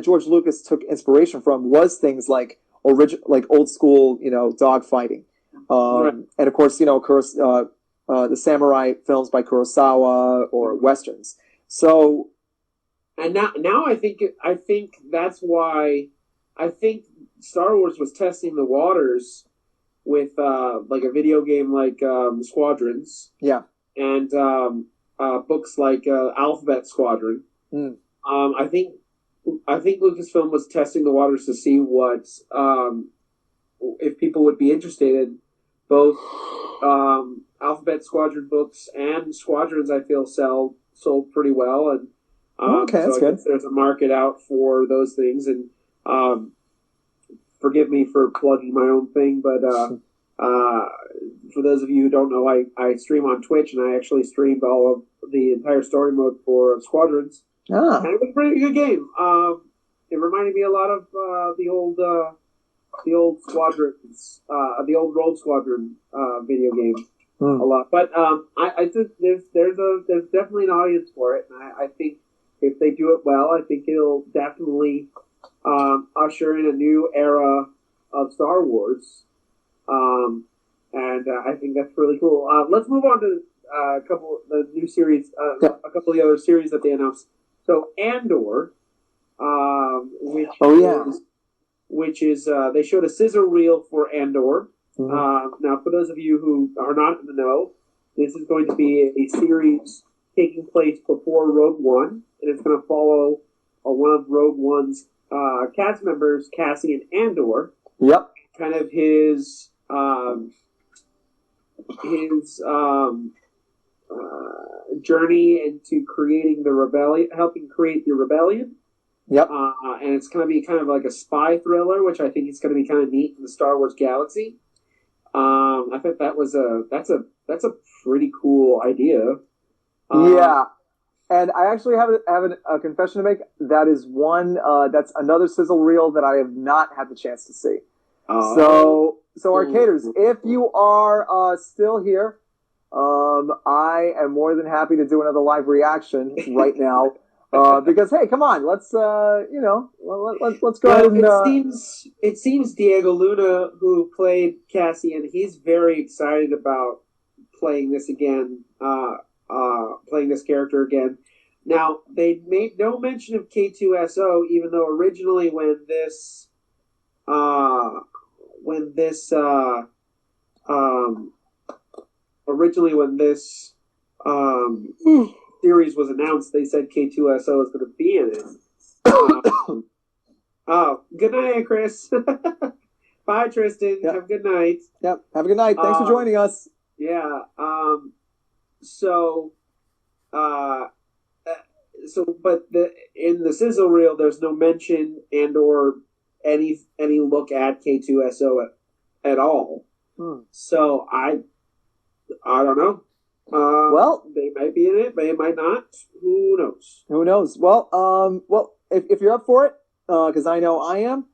George Lucas took inspiration from was things like old school, dogfighting. Right. And of course, the samurai films by Kurosawa or Westerns. So, and now I think that's why I think Star Wars was testing the waters with like a video game like Squadrons, and books like Alphabet Squadron. I think Lucasfilm was testing the waters to see what if people would be interested in both Alphabet Squadron books and Squadrons. I feel sold pretty well, and that's good. There's a market out for those things, and forgive me for plugging my own thing, but for those of you who don't know, I stream on Twitch, and I actually streamed all of the entire story mode for Squadrons. And it was a pretty good game. It reminded me a lot of the old Squadrons, the old Rogue Squadron video game. A lot, but I think there's definitely an audience for it, and I think if they do it well, I think it'll definitely usher in a new era of Star Wars, and I think that's really cool. Let's move on to a couple of the new series, a couple of the other series that they announced. So Andor, which is they showed a sizzle reel for Andor. Now, for those of you who are not in the know, this is going to be a series taking place before Rogue One, and it's going to follow one of Rogue One's cast members, Cassian Andor. Yep. Kind of his journey into creating the rebellion, helping create the rebellion. Yep. And it's going to be kind of like a spy thriller, which I think is going to be kind of neat in the Star Wars galaxy. I think that's a pretty cool idea. And I actually have a confession to make. That is that's another sizzle reel that I have not had the chance to see. So Arcaders, if you are still here, I am more than happy to do another live reaction right now. Because hey, come on, let's let's go ahead and. It seems Diego Luna, who played Cassian, he's very excited about playing this again, playing this character again. Now, they made no mention of K2SO, even though originally when this series was announced, they said K2SO is going to be in it. Oh, good night, Chris. Bye, Tristan. Yep. Have a good night. Yep. Have a good night. Thanks for joining us. Yeah. But in the Sizzle reel, there's no mention and or any look at K2SO at all. So I don't know. Well, they might be in it, they might not. Who knows? Who knows? Well, if you're up for it, because I know I am,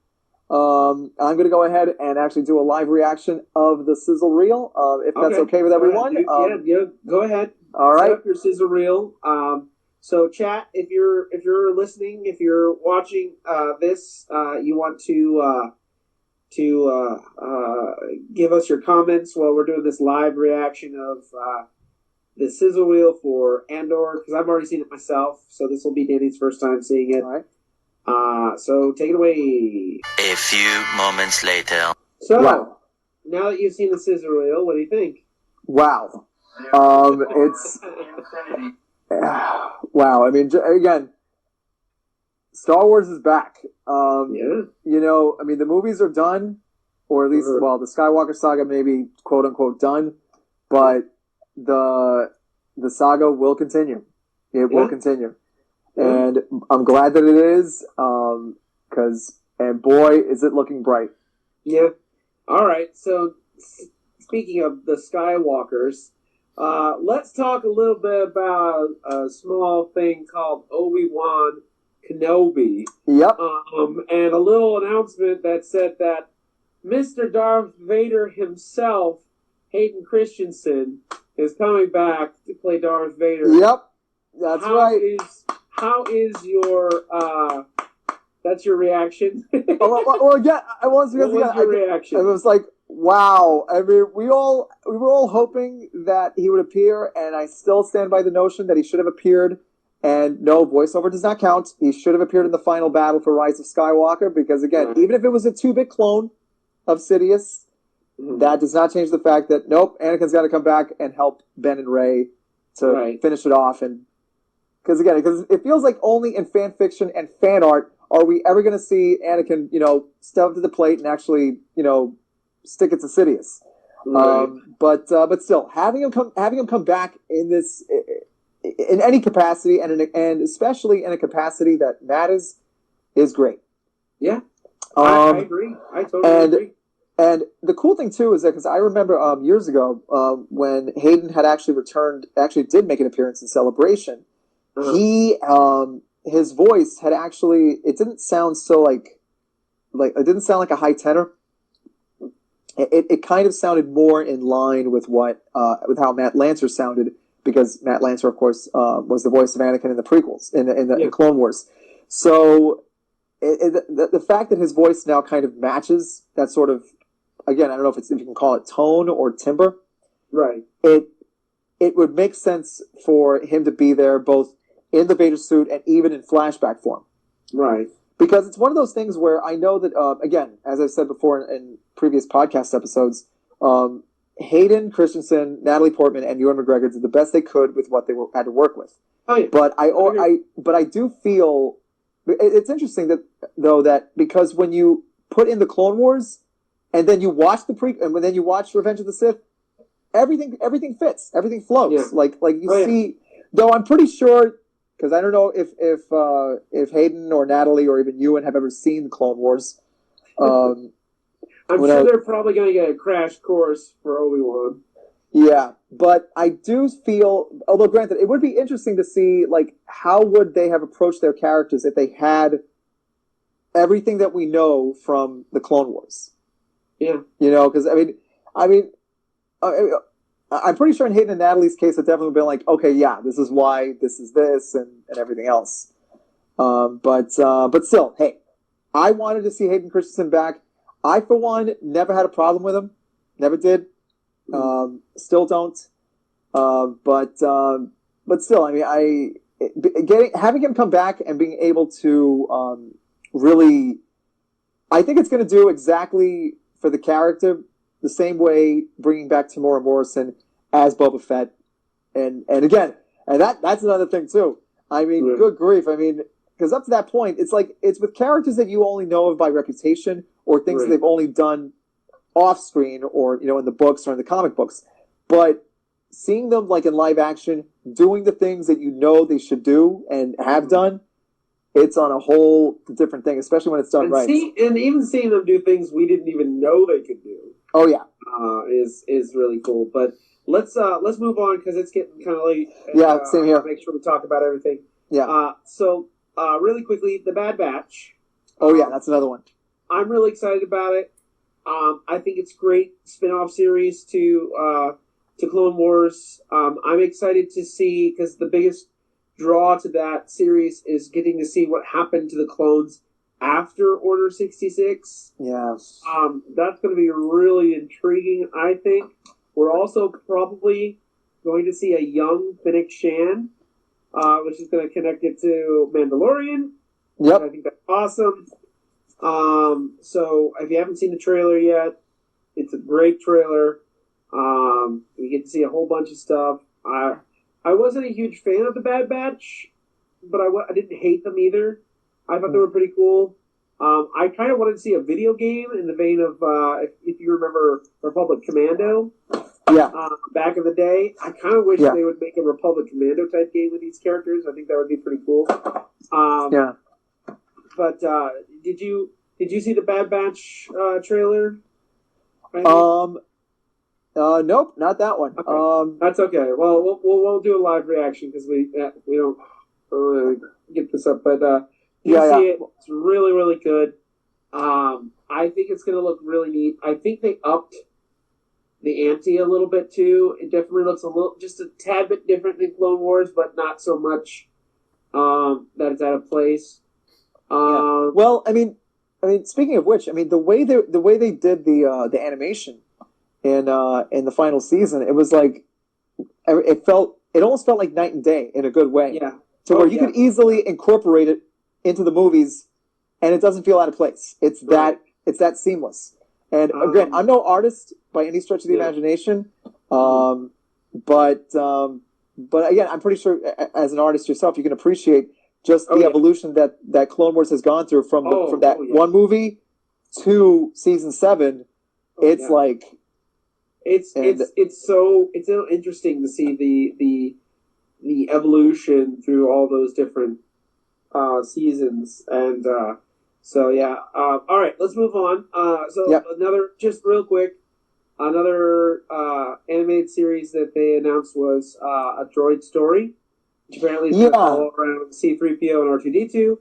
I'm going to go ahead and actually do a live reaction of the Sizzle reel, if that's okay with everyone. Yeah, go ahead. All right. Set up your Sizzle reel. So chat, if you're listening, if you're watching this, you want to give us your comments while we're doing this live reaction of the Sizzle reel for Andor, because I've already seen it myself, so this will be Danny's first time seeing it. All right. So take it away. A few moments later. So, wow. Now that you've seen the Sizzle reel, what do you think? Wow. It's... wow. I mean, again, Star Wars is back. Yeah. You know, I mean, the movies are done, or at least, well, the Skywalker saga may be quote unquote done, but the saga will continue. It will continue. And I'm glad that it is, and boy, is it looking bright. Yeah. All right. So, speaking of the Skywalkers, let's talk a little bit about a small thing called Obi-Wan Kenobi. Yep. And a little announcement that said that Mr. Darth Vader himself, Hayden Christensen, is coming back to play Darth Vader. Yep. That's right. How is your that's your reaction? well, again, what was your reaction? It was like, wow. I mean, we were all hoping that he would appear, and I still stand by the notion that he should have appeared. And no, voiceover does not count. He should have appeared in the final battle for Rise of Skywalker, because again, even if it was a 2-bit clone of Sidious, that does not change the fact that nope, Anakin's got to come back and help Ben and Rey to finish it off. And because it feels like only in fan fiction and fan art are we ever going to see Anakin, step up to the plate and actually, stick it to Sidious. Right. But still, having him come back in this, in any capacity, and especially in a capacity that matters, is great. Yeah, I agree. I totally agree. And the cool thing too is that, because I remember years ago when Hayden had actually did make an appearance in Celebration. He his voice had actually, it didn't sound so like it didn't sound like a high tenor. It kind of sounded more in line with what with how Matt Lancer sounded, because Matt Lancer, of course, was the voice of Anakin in the prequels in Clone Wars. So the fact that his voice now kind of matches that sort of, again, I don't know if you can call it tone or timbre. Right. It would make sense for him to be there both in the Vader suit and even in flashback form. Right. Because it's one of those things where I know that, again, as I've said before in previous podcast episodes, Hayden Christensen, Natalie Portman, and Ewan McGregor did the best they could with what they had to work with. Oh, yeah. But I do feel it's interesting that because when you put in the Clone Wars and then you watch and then you watch Revenge of the Sith, everything fits, everything flows. Yeah. Like you see, though I'm pretty sure, because I don't know if Hayden or Natalie or even Ewan have ever seen the Clone Wars. I'm sure they're probably going to get a crash course for Obi-Wan. Yeah, but I do feel, although granted, it would be interesting to see, how would they have approached their characters if they had everything that we know from the Clone Wars. Yeah. Because, I'm pretty sure in Hayden and Natalie's case, it definitely been like, okay, yeah, this is why, this is this, and everything else. But still, hey, I wanted to see Hayden Christensen back. I, for one, never had a problem with him. Never did. Still don't. But still, having him come back and being able to really, I think it's going to do exactly for the character the same way bringing back Tamora Morrison as Boba Fett, and again, and that's another thing too. I mean, good grief! I mean, because up to that point, it's like it's with characters that you only know of by reputation or things that they've only done off screen or in the books or in the comic books, but seeing them like in live action, doing the things that they should do and have done, it's on a whole different thing, especially when it's done right. And even seeing them do things we didn't even know they could do. Oh yeah, is really cool. But let's move on because it's getting kind of late. And, yeah, same here. Make sure we talk about everything. Yeah. So really quickly, The Bad Batch. Oh yeah, that's another one. I'm really excited about it. I think it's a great spin-off series to Clone Wars. I'm excited to see, because the biggest draw to that series is getting to see what happened to the clones after Order 66. Yeah. That's going to be really intriguing, I think. We're also probably going to see a young Fennec Shan, which is going to connect it to Mandalorian. Yep. I think that's awesome. So if you haven't seen the trailer yet, it's a great trailer. We get to see a whole bunch of stuff. I wasn't a huge fan of the Bad Batch, but I didn't hate them either. I thought they were pretty cool. I kind of wanted to see a video game in the vein of, if you remember Republic Commando. Yeah. Back in the day. I kind of wish Yeah. they would make a Republic Commando type game with these characters. I think that would be pretty cool. Yeah. But did you see the Bad Batch trailer? Nope, not that one. Okay. That's okay. Well, we'll do a live reaction because we don't really get this up, but you see it. It's really, really good. I think it's going to look really neat. I think they upped the ante a little bit too. It definitely looks just a tad bit different than Clone Wars, but not so much that it's out of place. Well, I mean, speaking of which, I mean the way they did the animation in the final season, it was like it almost felt like night and day in a good way. Yeah. To where you could easily incorporate it into the movies, and it doesn't feel out of place. It's that seamless. And again, I'm no artist by any stretch of the imagination, but again, I'm pretty sure as an artist yourself, you can appreciate just the evolution that Clone Wars has gone through from that one movie to season 7. It's like it's so interesting to see the evolution through all those different seasons, and so yeah. All right, let's move on. Another, just real quick, another animated series that they announced was a Droid Story, which apparently is all around C-3PO and R2-D2.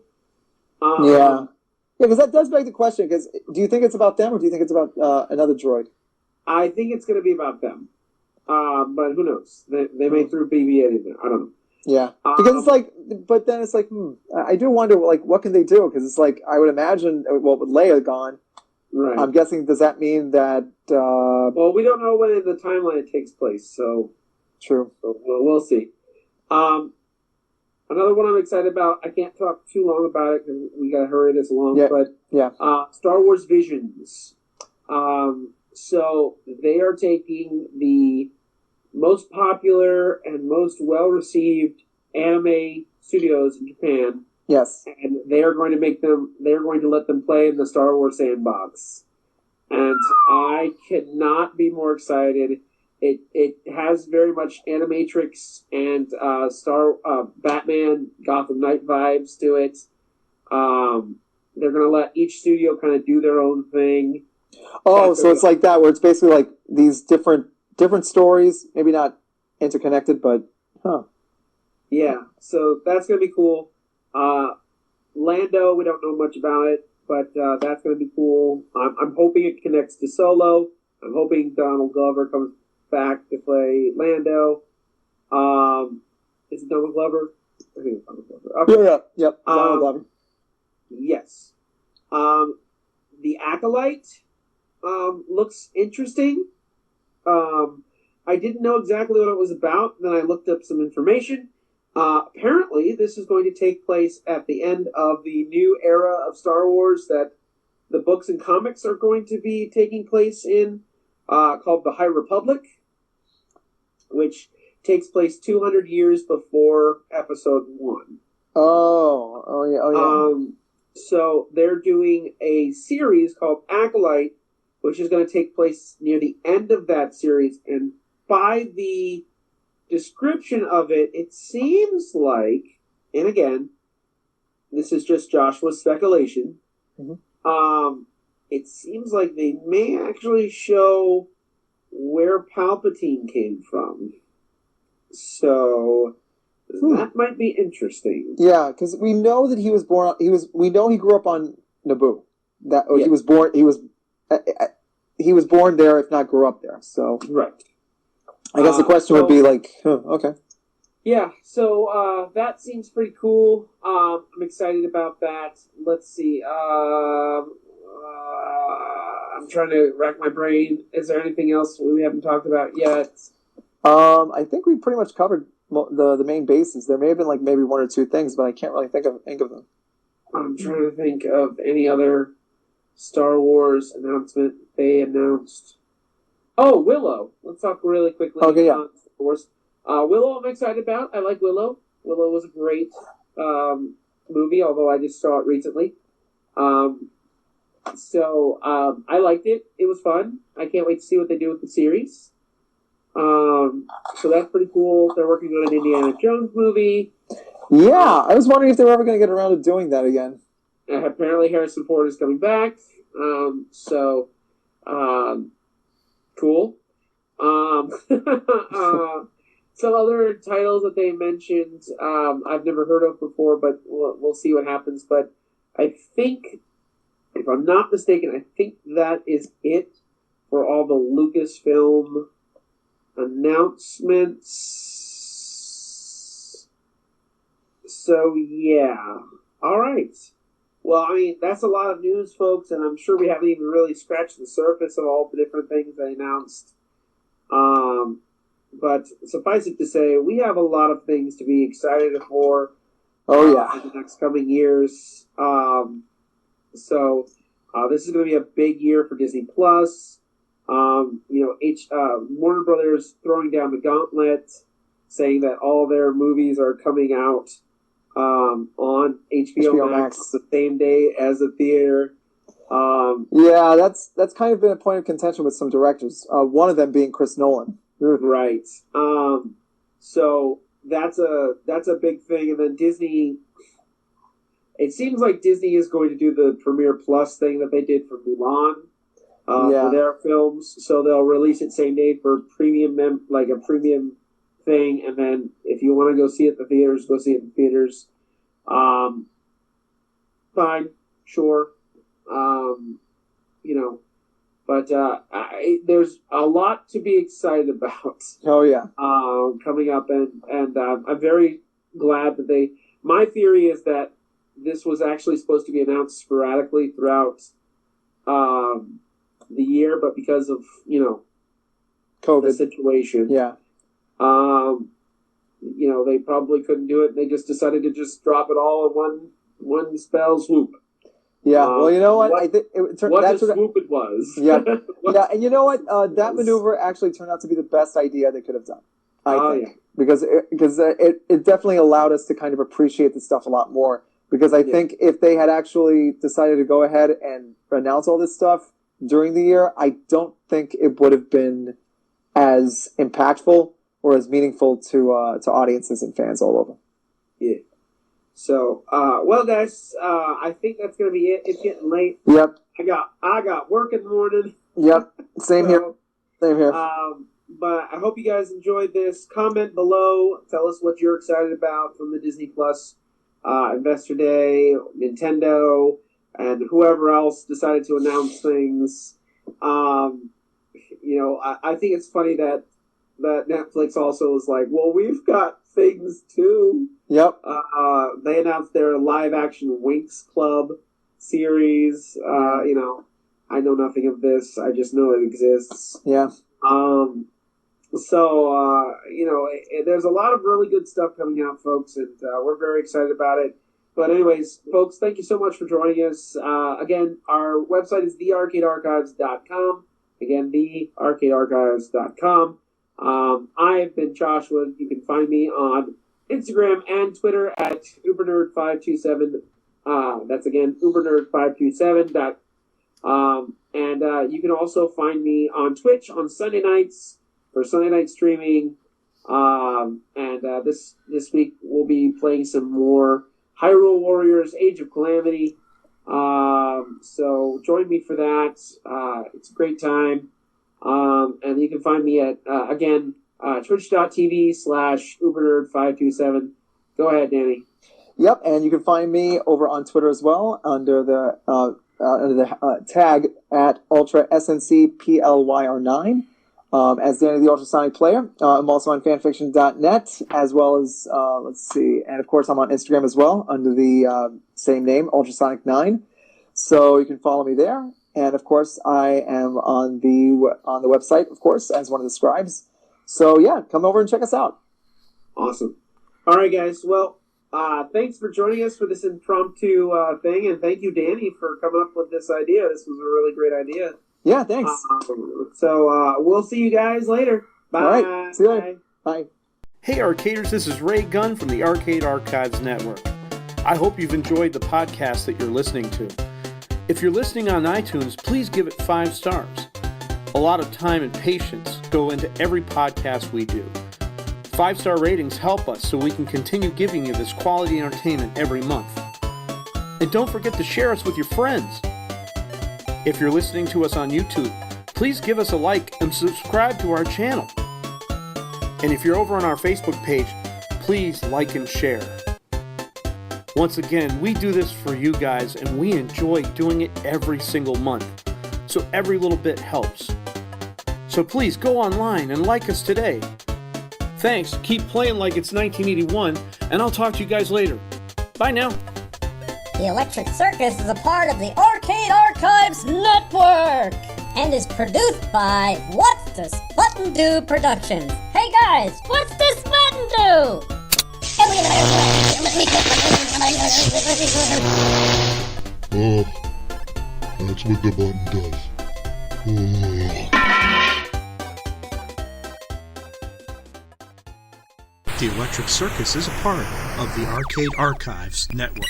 Because that does beg the question. Because do you think it's about them, or do you think it's about another droid? I think it's going to be about them, but who knows? They may throw BB-8 in there. I don't know. Yeah, because it's like, but then it's like, I do wonder, like, what can they do? Because it's like, I would imagine, well, with Leia gone, right? I'm guessing, does that mean that? Well, we don't know when in the timeline it takes place, so true. So we'll see. Another one I'm excited about. I can't talk too long about it because we got to hurry this along. But Star Wars Visions. So they are taking the most popular and most well-received anime studios in Japan. Yes. And they are going to let them play in the Star Wars sandbox. And I cannot be more excited. It has very much Animatrix and Batman, Gotham Knight vibes to it. They're going to let each studio kind of do their own thing. Oh, so it's like that, where it's basically like these different stories, maybe not interconnected, but yeah. So that's gonna be cool. Lando, we don't know much about it, but that's gonna be cool. I'm hoping it connects to Solo. I'm hoping Donald Glover comes back to play Lando. Is it Donald Glover? I think it's Donald Glover. Okay. Yep. Donald Glover. Yes. The Acolyte looks interesting. I didn't know exactly what it was about. Then I looked up some information, Apparently, this is going to take place at the end of the new era of Star Wars that the books and comics are going to be taking place in, called the High Republic, which takes place 200 years before Episode 1. Oh yeah. So they're doing a series called Acolyte, which is going to take place near the end of that series. And by the description of it, it seems like, and again, this is just Joshua's speculation, it seems like they may actually show where Palpatine came from. So that might be interesting. Yeah, because we know that he was born. We know he grew up on Naboo. Yeah. He was born. He was born there, if not grew up there. So right. I guess the question would be like, okay. Yeah. So that seems pretty cool. I'm excited about that. Let's see. I'm trying to rack my brain. Is there anything else we haven't talked about yet? I think we pretty much covered the main bases. There may have been like maybe one or two things, but I can't really think of them. I'm trying to think of any other Star Wars announcement they announced. Oh, Willow. Let's talk really quickly. Okay, yeah. Star Wars. Willow, I'm excited about. I like Willow. Willow was a great movie, although I just saw it recently. So I liked it. It was fun. I can't wait to see what they do with the series. So that's pretty cool. They're working on an Indiana Jones movie. Yeah, I was wondering if they were ever going to get around to doing that again. Apparently Harrison Ford is coming back. Cool. Some other titles that they mentioned, I've never heard of before, but we'll see what happens. But I think, if I'm not mistaken, I think that is it for all the Lucasfilm announcements. So, yeah. All right. Well, I mean, that's a lot of news, folks, and I'm sure we haven't even really scratched the surface of all the different things they announced. But suffice it to say, we have a lot of things to be excited for. Oh, yeah. In the next coming years. This is going to be a big year for Disney Plus. Warner Brothers throwing down the gauntlet, saying that all their movies are coming out on HBO Max the same day as the theater. Yeah, that's kind of been a point of contention with some directors. One of them being Chris Nolan. Right. So that's a big thing, and then Disney. It seems like Disney is going to do the Premiere Plus thing that they did for Mulan for their films. So they'll release it same day for premium, like a premium thing, and then if you want to go see it in the theaters, go see it in the theaters. Fine, sure. But there's a lot to be excited about. Oh yeah. Coming up, and I'm very glad that they. My theory is that this was actually supposed to be announced sporadically throughout the year, but because of COVID the situation, they probably couldn't do it. They just decided to just drop it all in one spell swoop. Yeah, well, you know what? I think what a swoop it was. Yeah, yeah, and you know what? That maneuver actually turned out to be the best idea they could have done. I think because it definitely allowed us to kind of appreciate the stuff a lot more. Because I think if they had actually decided to go ahead and announce all this stuff during the year, I don't think it would have been as impactful or as meaningful to audiences and fans all over. Yeah. So, well, guys, I think that's gonna be it. It's getting late. Yep. I got work in the morning. Yep. Same here. Same here. But I hope you guys enjoyed this. Comment below. Tell us what you're excited about from the Disney Plus Investor Day, Nintendo, and whoever else decided to announce things. I think it's funny that Netflix also is like, well, we've got things too. Yep. They announced their live-action Winx Club series. I know nothing of this. I just know it exists. Yeah. So, there's a lot of really good stuff coming out, folks, and we're very excited about it. But anyways, folks, thank you so much for joining us. Again, our website is thearcadearchives.com. Again, thearcadearchives.com. I've been Joshua. You can find me on Instagram and Twitter at ubernerd527. That's again ubernerd527. And you can also find me on Twitch on Sunday nights for Sunday night streaming. This week we'll be playing some more Hyrule Warriors: Age of Calamity. So join me for that. It's a great time. And you can find me at twitch.tv/ubernerd527. Go ahead, Danny. Yep, and you can find me over on Twitter as well under the tag at UltraSNCPLYR9 as Danny the Ultrasonic Player. I'm also on fanfiction.net as well as, and of course I'm on Instagram as well under the same name, Ultrasonic9. So you can follow me there. And of course I am on the website, of course, as one of the scribes. So yeah, come over and check us out. Awesome. All right, guys. Well, thanks for joining us for this impromptu thing, and thank you, Danny, for coming up with this idea. This was a really great idea. Yeah, thanks. So we'll see you guys later. Bye. All right, see you later. Bye. Hey Arcaders, this is Ray Gunn from the Arcade Archives Network. I hope you've enjoyed the podcast that you're listening to. If you're listening on iTunes, please give it 5 stars. A lot of time and patience go into every podcast we do. 5-star ratings help us so we can continue giving you this quality entertainment every month. And don't forget to share us with your friends. If you're listening to us on YouTube, please give us a like and subscribe to our channel. And if you're over on our Facebook page, please like and share. Once again, we do this for you guys and we enjoy doing it every single month. So every little bit helps. So please go online and like us today. Thanks, keep playing like it's 1981, and I'll talk to you guys later. Bye now. The Electric Circus is a part of the Arcade Archives Network and is produced by What's This Button Do Productions. Hey guys, what's this button do? Oh, that's what the button does. Oh. The Electric Circus is a part of the Arcade Archives Network.